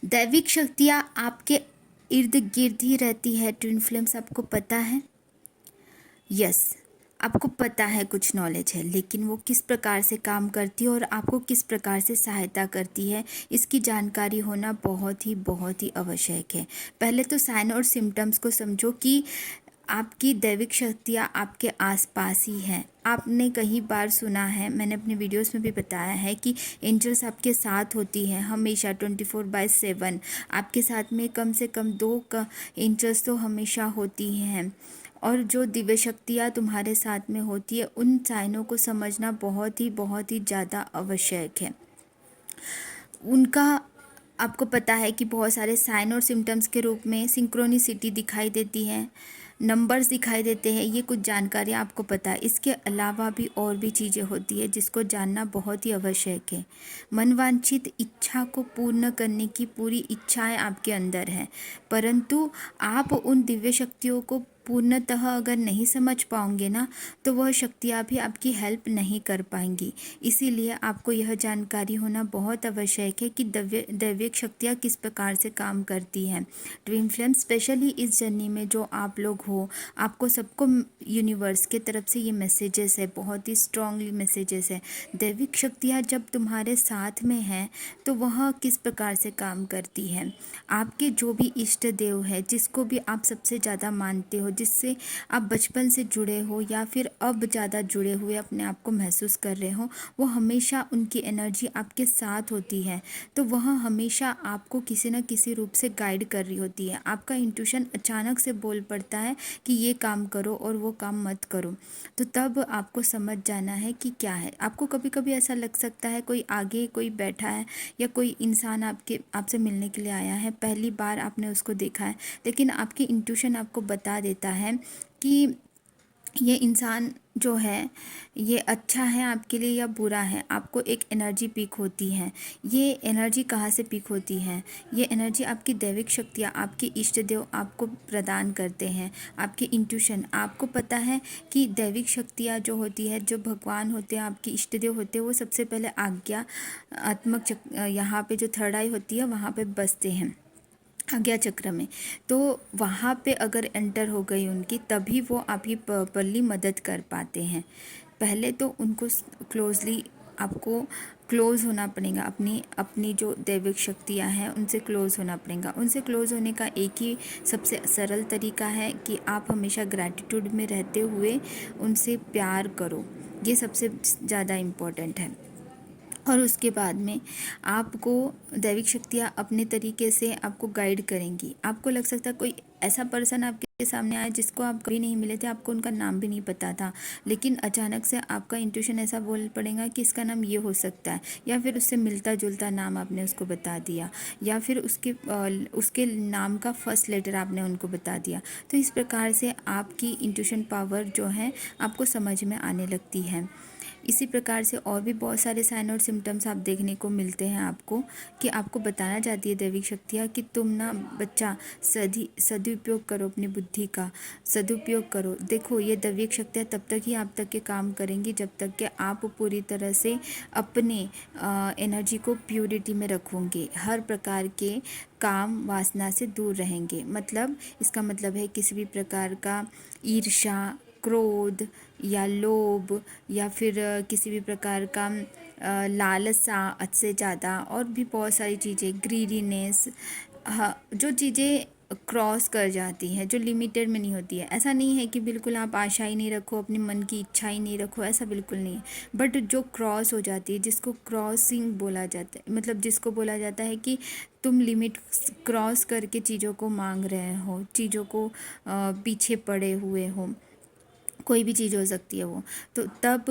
दैविक शक्तियाँ आपके इर्द गिर्द ही रहती है ट्विन फ्लेम्स, आपको पता है। यस, आपको पता है, कुछ नॉलेज है, लेकिन वो किस प्रकार से काम करती है और आपको किस प्रकार से सहायता करती है, इसकी जानकारी होना बहुत ही आवश्यक है। पहले तो साइन और सिम्टम्स को समझो कि आपकी दैविक शक्तियाँ आपके आसपास ही हैं। आपने कई बार सुना है, मैंने अपने वीडियोस में भी बताया है कि एंजल्स आपके साथ होती हैं हमेशा 24/7। आपके साथ में कम से कम 2 एंजल्स तो हमेशा होती हैं। और जो दिव्य शक्तियाँ तुम्हारे साथ में होती है, उन साइनों को समझना बहुत ही ज़्यादा आवश्यक है। उनका आपको पता है कि बहुत सारे साइन और सिम्टम्स के रूप में सिंक्रोनिसिटी दिखाई देती है, नंबर्स दिखाई देते हैं। ये कुछ जानकारियाँ आपको पता है। इसके अलावा भी और भी चीज़ें होती है जिसको जानना बहुत ही आवश्यक है। मनवांछित इच्छा को पूर्ण करने की पूरी इच्छाएं आपके अंदर है, परंतु आप उन दिव्य शक्तियों को पूर्णतः अगर नहीं समझ पाओगे ना, तो वह शक्तियाँ भी आपकी हेल्प नहीं कर पाएंगी। इसीलिए आपको यह जानकारी होना बहुत आवश्यक है कि दैविक शक्तियाँ किस प्रकार से काम करती हैं। ट्विन फ्लेम स्पेशली इस जर्नी में जो आप लोग हो, आपको सबको यूनिवर्स के तरफ से ये मैसेजेस है, बहुत ही स्ट्रांगली मैसेजेस है। दैविक शक्तियाँ जब तुम्हारे साथ में हैं तो वह किस प्रकार से काम करती है। आपके जो भी इष्ट देव है, जिसको भी आप सबसे ज़्यादा मानते हो, जिससे आप बचपन से जुड़े हो या फिर अब ज़्यादा जुड़े हुए अपने आप को महसूस कर रहे हो, वो हमेशा उनकी एनर्जी आपके साथ होती है। तो वह हमेशा आपको किसी न किसी रूप से गाइड कर रही होती है। आपका इंट्यूशन अचानक से बोल पड़ता है कि ये काम करो और वो काम मत करो, तो तब आपको समझ जाना है कि क्या है। आपको कभी कभी ऐसा लग सकता है कोई आगे कोई बैठा है या कोई इंसान आपसे मिलने के लिए आया है, पहली बार आपने उसको देखा है, लेकिन आपकी इंट्यूशन आपको बता देता है कि ये इंसान जो है ये अच्छा है आपके लिए या बुरा है। आपको एक एनर्जी पीक होती है। ये एनर्जी कहाँ से पीक होती है? ये एनर्जी आपकी दैविक शक्तियाँ, आपके इष्ट देव आपको प्रदान करते हैं। आपकी इंट्यूशन, आपको पता है कि दैविक शक्तियाँ जो होती है, जो भगवान होते हैं, आपके इष्ट देव होते हैं, वो सबसे पहले आज्ञा आत्मक यहाँ पे जो थर्ड आई होती है वहाँ पे बसते हैं, आज्ञा चक्र में। तो वहाँ पे अगर एंटर हो गई उनकी, तभी वो आपकी प्रॉपरली मदद कर पाते हैं। पहले तो उनको क्लोजली आपको क्लोज होना पड़ेगा। अपनी अपनी जो दैविक शक्तियाँ हैं उनसे क्लोज होना पड़ेगा। उनसे क्लोज होने का एक ही सबसे सरल तरीका है कि आप हमेशा ग्रैटिट्यूड में रहते हुए उनसे प्यार करो। ये सबसे ज़्यादा इम्पोर्टेंट है। और उसके बाद में आपको दैविक शक्तियाँ अपने तरीके से आपको गाइड करेंगी। आपको लग सकता है कोई ऐसा पर्सन आपके सामने आया जिसको आप कभी नहीं मिले थे, आपको उनका नाम भी नहीं पता था, लेकिन अचानक से आपका इंट्यूशन ऐसा बोल पड़ेगा कि इसका नाम ये हो सकता है, या फिर उससे मिलता जुलता नाम आपने उसको बता दिया, या फिर उसके नाम का फर्स्ट लेटर आपने उनको बता दिया। तो इस प्रकार से आपकी इंट्यूशन पावर जो है आपको समझ में आने लगती है। इसी प्रकार से और भी बहुत सारे साइन और सिम्टम्स आप देखने को मिलते हैं आपको, कि आपको बताना चाहती है दैविक शक्तियाँ कि तुम ना बच्चा सदुपयोग करो, अपनी बुद्धि का सदुपयोग करो। देखो, ये दैविक शक्तियाँ तब तक ही आप तक के काम करेंगी जब तक कि आप पूरी तरह से अपने एनर्जी को प्योरिटी में रखोगे, हर प्रकार के काम वासना से दूर रहेंगे। मतलब इसका मतलब है किसी भी प्रकार का ईर्ष्या, क्रोध या लोभ, या फिर किसी भी प्रकार का लालसा हद से ज़्यादा, और भी बहुत सारी चीज़ें, ग्रीडीनेस, हाँ, जो चीज़ें क्रॉस कर जाती हैं, जो लिमिटेड में नहीं होती है। ऐसा नहीं है कि बिल्कुल आप आशा ही नहीं रखो, अपनी मन की इच्छा ही नहीं रखो, ऐसा बिल्कुल नहीं है। बट जो क्रॉस हो जाती है, जिसको क्रॉसिंग बोला जाता है, मतलब जिसको बोला जाता है कि तुम लिमिट क्रॉस करके चीज़ों को मांग रहे हो, चीज़ों को पीछे पड़े हुए हो, कोई भी चीज़ हो सकती है वो, तो तब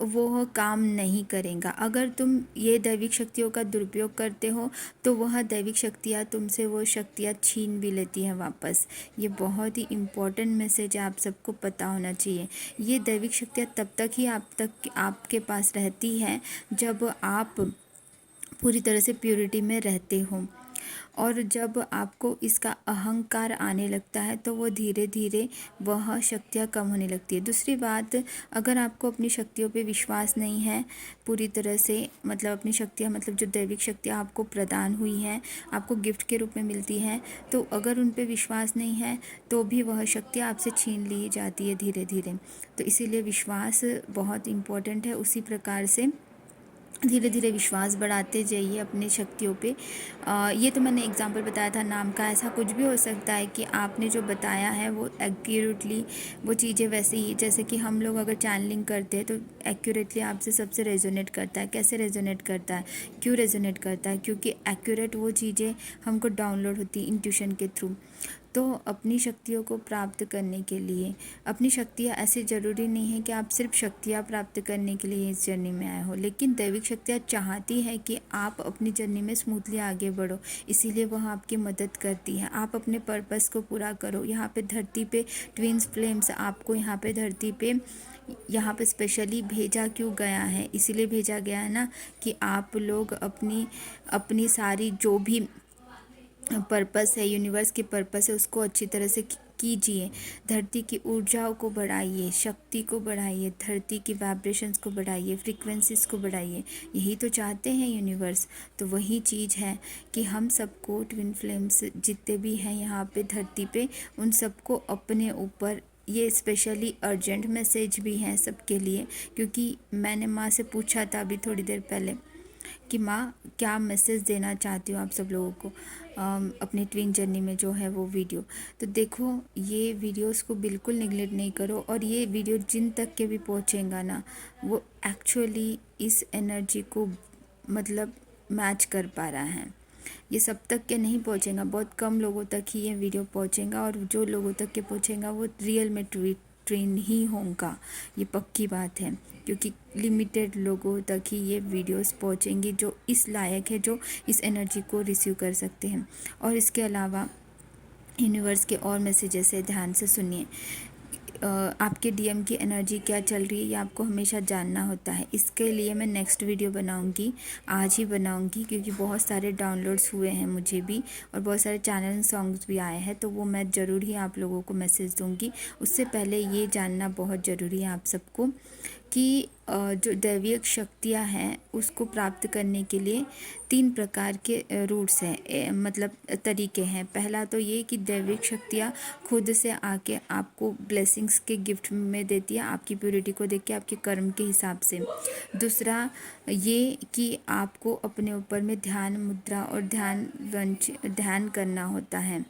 वो काम नहीं करेगा। अगर तुम ये दैविक शक्तियों का दुरुपयोग करते हो तो वह दैविक शक्तियाँ तुमसे वो शक्तियाँ छीन भी लेती हैं वापस। ये बहुत ही इम्पोर्टेंट मैसेज है, आप सबको पता होना चाहिए। ये दैविक शक्तियाँ तब तक ही आपके पास रहती हैं जब आप पूरी तरह से प्योरिटी में रहते हो। और जब आपको इसका अहंकार आने लगता है तो वो धीरे धीरे वह शक्तियाँ कम होने लगती है। दूसरी बात, अगर आपको अपनी शक्तियों पे विश्वास नहीं है पूरी तरह से, मतलब अपनी शक्तियाँ, मतलब जो दैविक शक्तियाँ आपको प्रदान हुई हैं, आपको गिफ्ट के रूप में मिलती हैं, तो अगर उन पे विश्वास नहीं है तो भी वह शक्तियाँ आपसे छीन ली जाती है धीरे धीरे। तो इसीलिए विश्वास बहुत इम्पोर्टेंट है। उसी प्रकार से धीरे धीरे विश्वास बढ़ाते जाइए अपनी शक्तियों पे। ये तो मैंने एग्जांपल बताया था नाम का, ऐसा कुछ भी हो सकता है कि आपने जो बताया है वो एक्यूरेटली वो चीज़ें वैसे ही, जैसे कि हम लोग अगर चैनलिंग करते हैं तो एक्यूरेटली आपसे सबसे रेजोनेट करता है। कैसे रेजोनेट करता है, क्यों रेजोनेट करता है? क्योंकि एक्यूरेट वो चीज़ें हमको डाउनलोड होती है इंट्यूशन के थ्रू। तो अपनी शक्तियों को प्राप्त करने के लिए, अपनी शक्तियाँ ऐसे ज़रूरी नहीं है कि आप सिर्फ शक्तियाँ प्राप्त करने के लिए इस जर्नी में आए हो, लेकिन दैविक शक्तियाँ चाहती है कि आप अपनी जर्नी में स्मूथली आगे बढ़ो, इसीलिए वह आपकी मदद करती है। आप अपने पर्पस को पूरा करो। यहाँ पे धरती पे ट्विन्स फ्लेम्स आपको यहाँ पे धरती पे यहाँ पे स्पेशली भेजा क्यों गया है? इसीलिए भेजा गया है ना कि आप लोग अपनी अपनी सारी जो भी पर्पस है, यूनिवर्स की पर्पस है, उसको अच्छी तरह से कीजिए। धरती की ऊर्जाओं को बढ़ाइए, शक्ति को बढ़ाइए, धरती की वाइब्रेशंस को बढ़ाइए, फ्रीक्वेंसीज को बढ़ाइए। यही तो चाहते हैं यूनिवर्स। तो वही चीज़ है कि हम सबको ट्विन फ्लेम्स जितने भी हैं यहाँ पे धरती पे, उन सबको अपने ऊपर, ये स्पेशली अर्जेंट मैसेज भी हैं सबके लिए, क्योंकि मैंने माँ से पूछा था अभी थोड़ी देर पहले कि माँ क्या मैसेज देना चाहती हो आप सब लोगों को अपनी ट्विन जर्नी में जो है वो वीडियो। तो देखो, ये वीडियोस को बिल्कुल निगलेक्ट नहीं करो, और ये वीडियो जिन तक के भी पहुँचेगा ना, वो एक्चुअली इस एनर्जी को मतलब मैच कर पा रहा है। ये सब तक के नहीं पहुँचेगा, बहुत कम लोगों तक ही ये वीडियो पहुँचेगा, और जो लोगों तक के पहुँचेगा वो रियल में ट्रेन ही होगा, ये पक्की बात है। क्योंकि लिमिटेड लोगों तक ही ये वीडियोस पहुँचेंगी जो इस लायक है, जो इस एनर्जी को रिसीव कर सकते हैं। और इसके अलावा यूनिवर्स के और मैसेजेस है, ध्यान से सुनिए। आपके डीएम की एनर्जी क्या चल रही है ये आपको हमेशा जानना होता है। इसके लिए मैं नेक्स्ट वीडियो बनाऊंगी, आज ही बनाऊंगी, क्योंकि बहुत सारे डाउनलोड्स हुए हैं मुझे भी, और बहुत सारे चैनल सॉन्ग्स भी आए हैं, तो वो मैं ज़रूर ही आप लोगों को मैसेज दूंगी। उससे पहले ये जानना बहुत ज़रूरी है आप सबको कि जो दैवीय शक्तियाँ हैं उसको प्राप्त करने के लिए 3 प्रकार के रूट्स हैं, मतलब तरीके हैं। पहला तो ये कि दैविक शक्तियाँ खुद से आके आपको ब्लेसिंग्स के गिफ्ट में देती है, आपकी प्योरिटी को देख के, आपके कर्म के हिसाब से। दूसरा ये कि आपको अपने ऊपर में ध्यान मुद्रा और ध्यान करना होता है,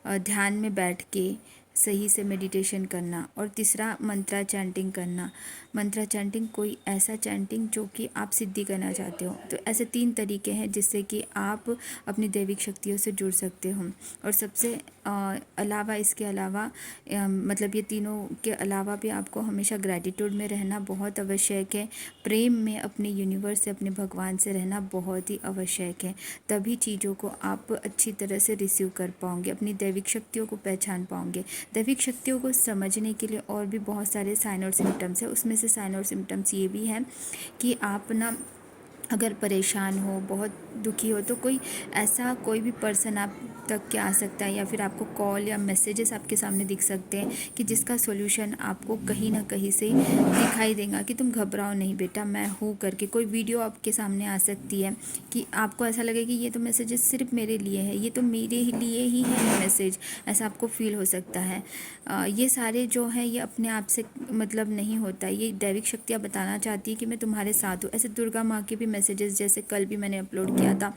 ध्यान में बैठ के सही से मेडिटेशन करना। और तीसरा मंत्रा चैंटिंग करना। मंत्रा चैंटिंग कोई ऐसा चैंटिंग जो कि आप सिद्धि करना चाहते हो। तो ऐसे 3 तरीके हैं जिससे कि आप अपनी दैविक शक्तियों से जुड़ सकते हो। और सबसे अलावा इसके अलावा मतलब ये तीनों के अलावा भी आपको हमेशा ग्रैटिट्यूड में रहना बहुत आवश्यक है। प्रेम में अपने यूनिवर्स से, अपने भगवान से रहना बहुत ही आवश्यक है। तभी चीज़ों को आप अच्छी तरह से रिसीव कर पाओगे, अपनी दैविक शक्तियों को पहचान पाओगे। दैविक शक्तियों को समझने के लिए और भी बहुत सारे साइन और सिम्टम्स है। उसमें से साइन और सिम्टम्स ये भी हैं कि आप ना अगर परेशान हो, बहुत दुखी हो, तो कोई भी पर्सन आप तक के आ सकता है, या फिर आपको कॉल या मैसेजेस आपके सामने दिख सकते हैं कि जिसका सॉल्यूशन आपको कहीं ना कहीं से दिखाई देगा कि तुम घबराओ नहीं बेटा, मैं हूँ करके। कोई वीडियो आपके सामने आ सकती है कि आपको ऐसा लगे कि ये तो मैसेजेस सिर्फ मेरे लिए है, ये तो मेरे लिए ही है ये मैसेज, ऐसा आपको फील हो सकता है। ये सारे जो है ये अपने आप से मतलब नहीं होता, ये दैविक शक्तियाँ बताना चाहती है कि मैं तुम्हारे साथ हूँ। ऐसे दुर्गा माँ के भी मैसेजेस, जैसे कल भी मैंने अपलोड किया था,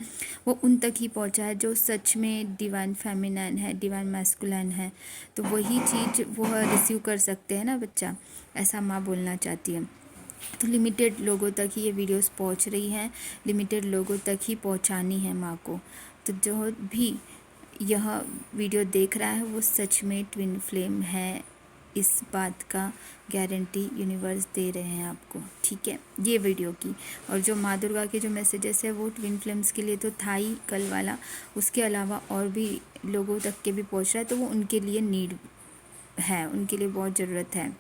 वो उन तक ही पहुँचा है जो सच में डिवाइन फेमिनाइन है, डिवाइन मैस्कुलाइन है। तो वही चीज़ वो रिसीव कर सकते हैं ना बच्चा, ऐसा माँ बोलना चाहती है। तो लिमिटेड लोगों तक ही ये वीडियोस पहुंच रही हैं, लिमिटेड लोगों तक ही पहुंचानी है माँ को। तो जो भी यह वीडियो देख रहा है वो सच में ट्विन फ्लेम है, इस बात का गारंटी यूनिवर्स दे रहे हैं आपको, ठीक है, ये वीडियो की। और जो माँ दुर्गा के जो मैसेजेस है वो ट्विन फ्लेम्स के लिए तो था ही कल वाला, उसके अलावा और भी लोगों तक के भी पहुंच रहा है, तो वो उनके लिए नीड है, उनके लिए बहुत ज़रूरत है,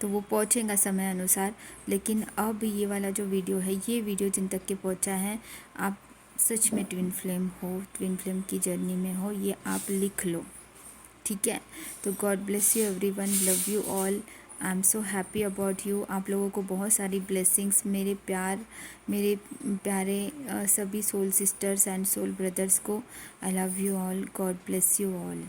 तो वो पहुंचेगा समय अनुसार। लेकिन अब ये वाला जो वीडियो है, ये वीडियो जिन तक के पहुंचा है, आप सच में ट्विन फ्लेम हो, ट्विन फ्लेम की जर्नी में हो, ये आप लिख लो, ठीक है। तो God bless you everyone, love you all, I am so happy about you. आप लोगों को बहुत सारी ब्लेसिंग्स, मेरे प्यारे सभी soul sisters and soul brothers को I love you all, God bless you all.